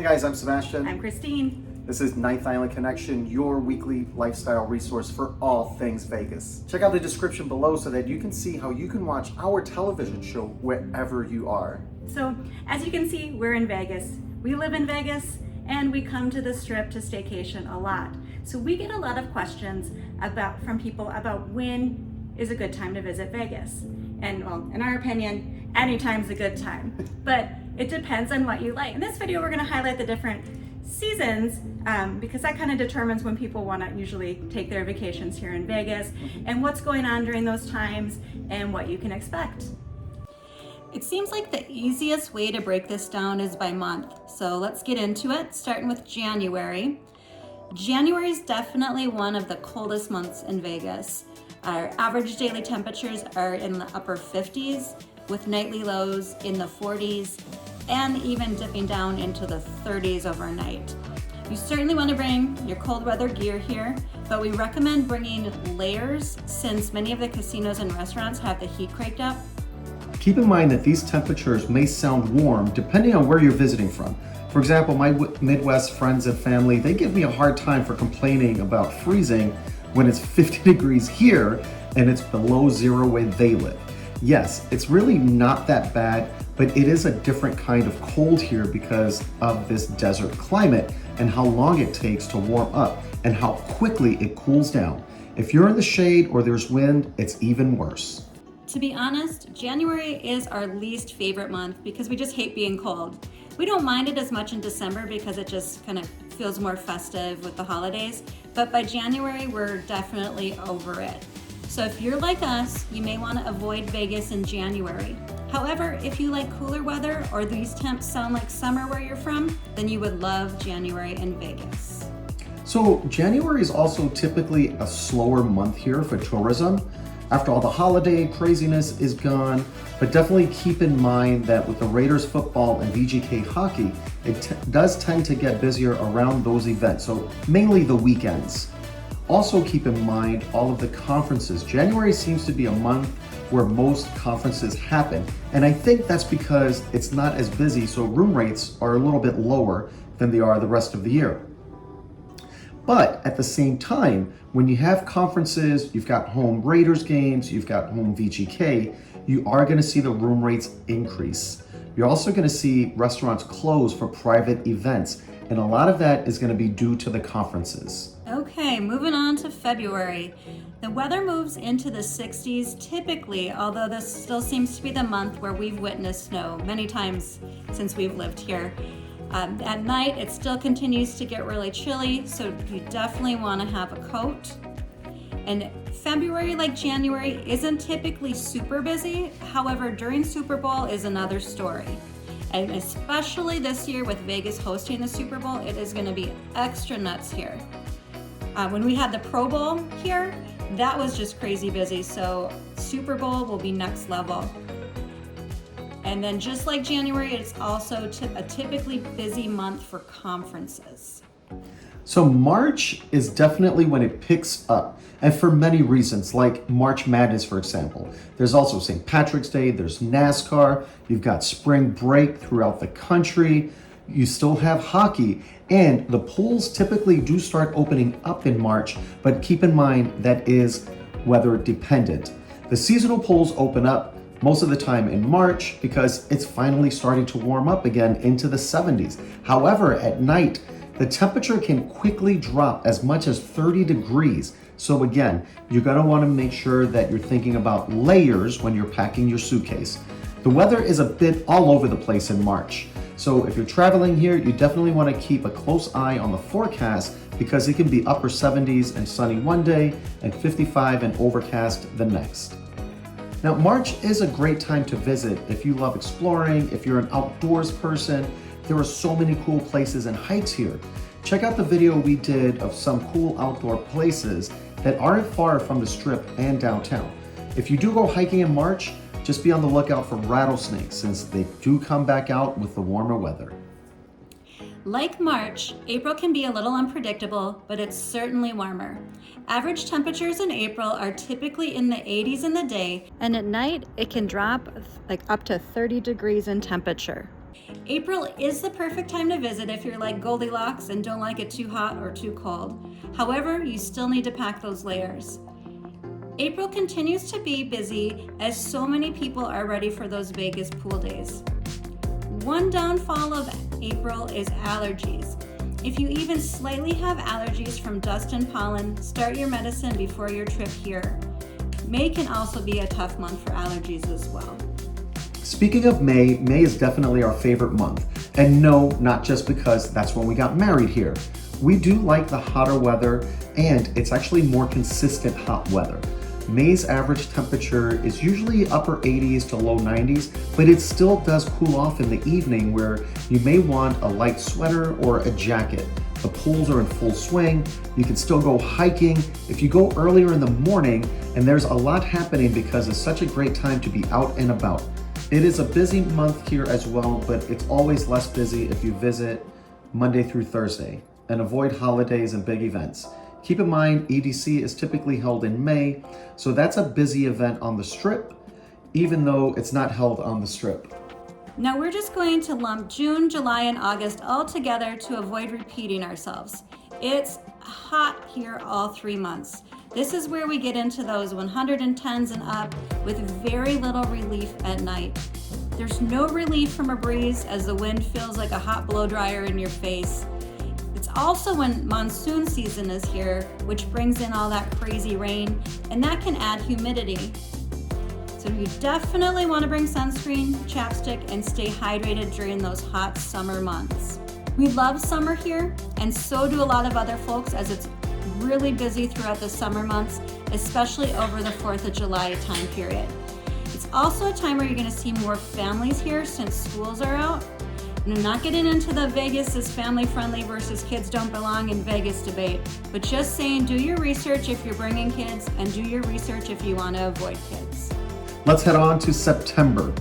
Hey guys, I'm Sebastian. I'm Christine. This is Ninth Island Connection, your weekly lifestyle resource for all things Vegas. Check out the description below so that you can see how you can watch our television show wherever you are. So, as you can see, we're in Vegas. We live in Vegas and we come to the Strip to staycation a lot. So we get a lot of questions from people about when is a good time to visit Vegas. And well, in our opinion, anytime's a good time, but it depends on what you like. In this video, we're gonna highlight the different seasons because that kind of determines when people want to usually take their vacations here in Vegas and what's going on during those times and what you can expect. It seems like the easiest way to break this down is by month. So let's get into it, starting with January. January is definitely one of the coldest months in Vegas. Our average daily temperatures are in the upper 50s with nightly lows in the 40s and even dipping down into the 30s overnight. You certainly want to bring your cold weather gear here, but we recommend bringing layers since many of the casinos and restaurants have the heat cranked up. Keep in mind that these temperatures may sound warm depending on where you're visiting from. For example, my Midwest friends and family, they give me a hard time for complaining about freezing when it's 50 degrees here and it's below zero where they live. Yes, it's really not that bad, but it is a different kind of cold here because of this desert climate and how long it takes to warm up and how quickly it cools down. If you're in the shade or there's wind, it's even worse. To be honest, January is our least favorite month because we just hate being cold. We don't mind it as much in December because it just kind of feels more festive with the holidays, but by January, we're definitely over it. So if you're like us, you may want to avoid Vegas in January. However, if you like cooler weather or these temps sound like summer where you're from, then you would love January in Vegas. So January is also typically a slower month here for tourism. After all the holiday craziness is gone, but definitely keep in mind that with the Raiders football and VGK hockey, it does tend to get busier around those events, so mainly the weekends. Also keep in mind all of the conferences. January seems to be a month where most conferences happen, and I think that's because it's not as busy, so room rates are a little bit lower than they are the rest of the year. But at the same time, when you have conferences, you've got home Raiders games, you've got home VGK, you are going to see the room rates increase. You're also going to see restaurants close for private events, and a lot of that is going to be due to the conferences. Okay, moving on to February. The weather moves into the 60s typically, although this still seems to be the month where we've witnessed snow many times since we've lived here. At night, it still continues to get really chilly, so you definitely want to have a coat. And February, like January, isn't typically super busy. However, during Super Bowl is another story. And especially this year with Vegas hosting the Super Bowl, it is going to be extra nuts here. When we had the Pro Bowl here, that was just crazy busy. So Super Bowl will be next level. And then just like January, it's also a typically busy month for conferences. So March is definitely when it picks up, and for many reasons, like March Madness, for example. There's also St. Patrick's Day, there's NASCAR, you've got spring break throughout the country, you still have hockey, and the pools typically do start opening up in March, but keep in mind that is weather dependent. The seasonal pools open up most of the time in March because it's finally starting to warm up again into the 70s. However, at night, the temperature can quickly drop as much as 30 degrees. So again, you're gonna wanna make sure that you're thinking about layers when you're packing your suitcase. The weather is a bit all over the place in March. So if you're traveling here, you definitely wanna keep a close eye on the forecast because it can be upper 70s and sunny one day and 55 and overcast the next. Now, March is a great time to visit if you love exploring, if you're an outdoors person. There are so many cool places and hikes here. Check out the video we did of some cool outdoor places that aren't far from the Strip and downtown. If you do go hiking in March, just be on the lookout for rattlesnakes since they do come back out with the warmer weather. Like March, April can be a little unpredictable, but it's certainly warmer. Average temperatures in April are typically in the 80s in the day, and at night it can drop like up to 30 degrees in temperature. April is the perfect time to visit if you're like Goldilocks and don't like it too hot or too cold. However, you still need to pack those layers. April continues to be busy as so many people are ready for those Vegas pool days. One downfall of April is allergies. If you even slightly have allergies from dust and pollen, start your medicine before your trip here. May can also be a tough month for allergies as well. Speaking of May, May is definitely our favorite month. And no, not just because that's when we got married here. We do like the hotter weather, and it's actually more consistent hot weather. May's average temperature is usually upper 80s to low 90s, but it still does cool off in the evening where you may want a light sweater or a jacket. The pools are in full swing. You can still go hiking if you go earlier in the morning, and there's a lot happening because it's such a great time to be out and about. It is a busy month here as well, but it's always less busy if you visit Monday through Thursday and avoid holidays and big events. Keep in mind, EDC is typically held in May, so that's a busy event on the Strip, even though it's not held on the Strip. Now we're just going to lump June, July, and August all together to avoid repeating ourselves. It's hot here all 3 months. This is where we get into those 110s and up with very little relief at night. There's no relief from a breeze as the wind feels like a hot blow dryer in your face. It's also when monsoon season is here, which brings in all that crazy rain, and that can add humidity. So you definitely want to bring sunscreen, chapstick, and stay hydrated during those hot summer months. We love summer here, and so do a lot of other folks, as it's really busy throughout the summer months, especially over the 4th of July time period. It's also a time where you're going to see more families here since schools are out. And I'm not getting into the Vegas is family friendly versus kids don't belong in Vegas debate, but just saying do your research if you're bringing kids and do your research if you want to avoid kids. Let's head on to September.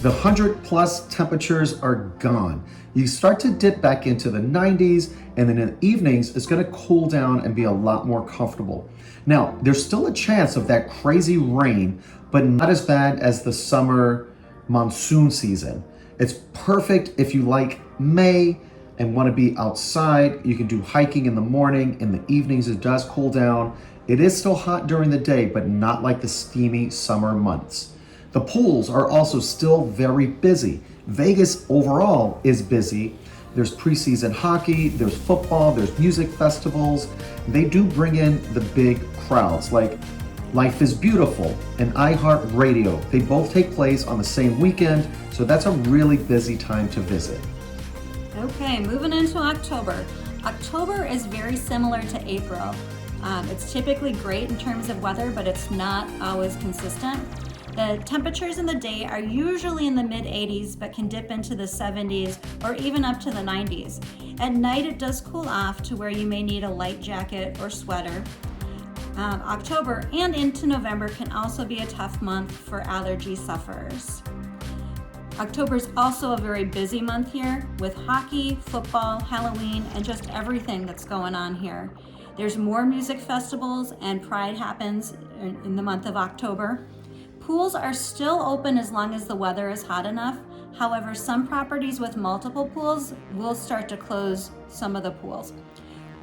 The 100+ temperatures are gone. You start to dip back into the 90s, and then in the evenings, it's gonna cool down and be a lot more comfortable. Now, there's still a chance of that crazy rain, but not as bad as the summer monsoon season. It's perfect if you like May and wanna be outside. You can do hiking in the morning. In the evenings, it does cool down. It is still hot during the day, but not like the steamy summer months. The pools are also still very busy. Vegas overall is busy. There's preseason hockey, there's football, there's music festivals. They do bring in the big crowds like Life is Beautiful and iHeartRadio. They both take place on the same weekend, so that's a really busy time to visit. Okay, moving into October. October is very similar to April. It's typically great in terms of weather, but it's not always consistent. The temperatures in the day are usually in the mid 80s, but can dip into the 70s or even up to the 90s. At night, it does cool off to where you may need a light jacket or sweater. October and into November can also be a tough month for allergy sufferers. October is also a very busy month here with hockey, football, Halloween, and just everything that's going on here. There's more music festivals and Pride happens in the month of October. Pools are still open as long as the weather is hot enough. However, some properties with multiple pools will start to close some of the pools.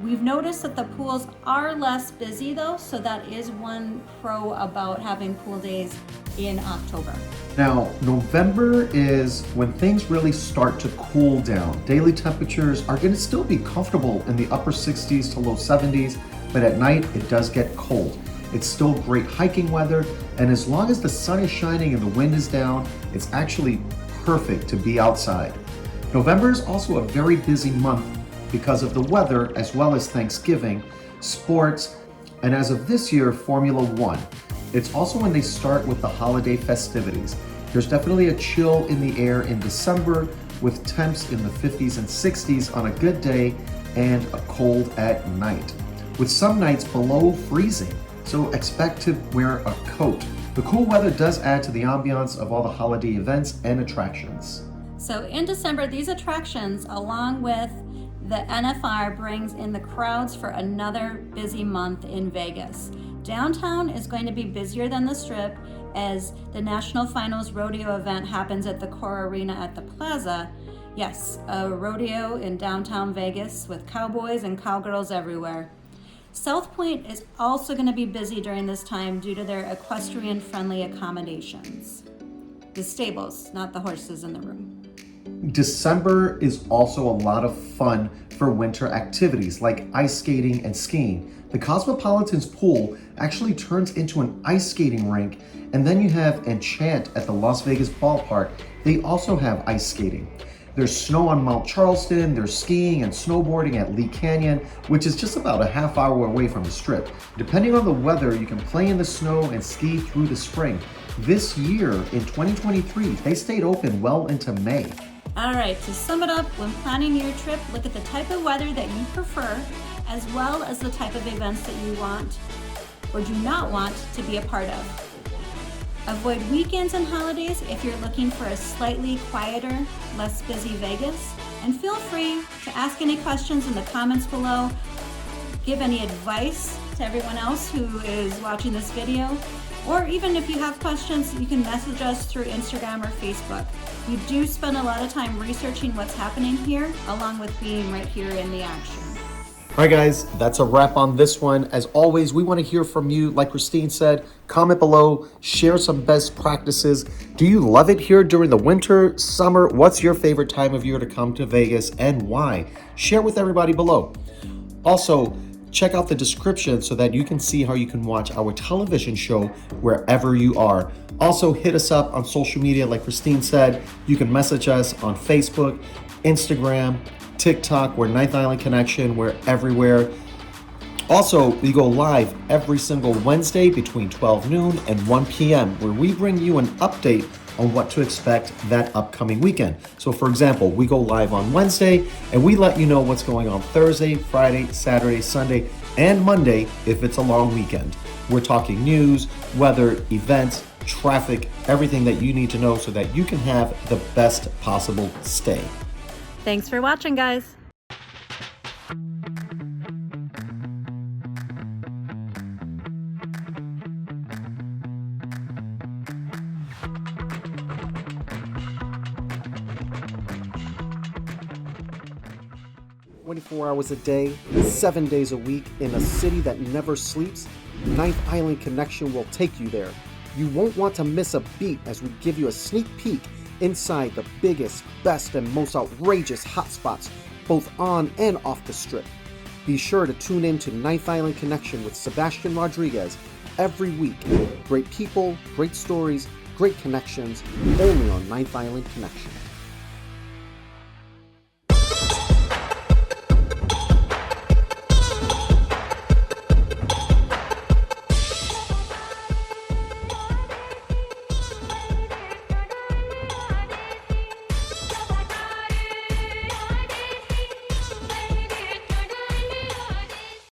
We've noticed that the pools are less busy though, so that is one pro about having pool days in October. Now, November is when things really start to cool down. Daily temperatures are going to still be comfortable in the upper 60s to low 70s, but at night it does get cold. It's still great hiking weather, and as long as the sun is shining and the wind is down, it's actually perfect to be outside. November is also a very busy month because of the weather as well as Thanksgiving, sports, and as of this year, Formula One. It's also when they start with the holiday festivities. There's definitely a chill in the air in December with temps in the 50s and 60s on a good day and a cold at night, with some nights below freezing. So expect to wear a coat. The cool weather does add to the ambiance of all the holiday events and attractions. So in December, these attractions, along with the NFR, brings in the crowds for another busy month in Vegas. Downtown is going to be busier than the Strip as the National Finals Rodeo event happens at the Core Arena at the Plaza. Yes, a rodeo in downtown Vegas with cowboys and cowgirls everywhere. South Point is also going to be busy during this time due to their equestrian-friendly accommodations. The stables, not the horses in the room. December is also a lot of fun for winter activities like ice skating and skiing. The Cosmopolitan's pool actually turns into an ice skating rink, and then you have Enchant at the Las Vegas ballpark. They also have ice skating. There's snow on Mount Charleston, there's skiing and snowboarding at Lee Canyon, which is just about a half hour away from the Strip. Depending on the weather, you can play in the snow and ski through the spring. This year, in 2023, they stayed open well into May. All right, to sum it up, when planning your trip, look at the type of weather that you prefer, as well as the type of events that you want or do not want to be a part of. Avoid weekends and holidays if you're looking for a slightly quieter, less busy Vegas. And feel free to ask any questions in the comments below, give any advice to everyone else who is watching this video, or even if you have questions, you can message us through Instagram or Facebook. We do spend a lot of time researching what's happening here, along with being right here in the action. All right, guys, that's a wrap on this one. As always, we want to hear from you. Like Christine said, comment below, share some best practices. Do you love it here during the winter, summer? What's your favorite time of year to come to Vegas and why? Share with everybody below. Also, check out the description so that you can see how you can watch our television show wherever you are. Also, hit us up on social media. Like Christine said, you can message us on Facebook, Instagram, TikTok. We're Ninth Island Connection. We're everywhere. Also, we go live every single Wednesday between 12 noon and 1 p.m. where we bring you an update on what to expect that upcoming weekend. So for example, we go live on Wednesday and we let you know what's going on Thursday, Friday, Saturday, Sunday, and Monday if it's a long weekend. We're talking news, weather, events, traffic, everything that you need to know so that you can have the best possible stay. Thanks for watching, guys. 24 hours a day, 7 days a week, in a city that never sleeps, Ninth Island Connection will take you there. You won't want to miss a beat as we give you a sneak peek inside the biggest, best, and most outrageous hotspots, both on and off the Strip. Be sure to tune in to Ninth Island Connection with Sebastian Rodriguez every week. Great people, great stories, great connections, only on Ninth Island Connection.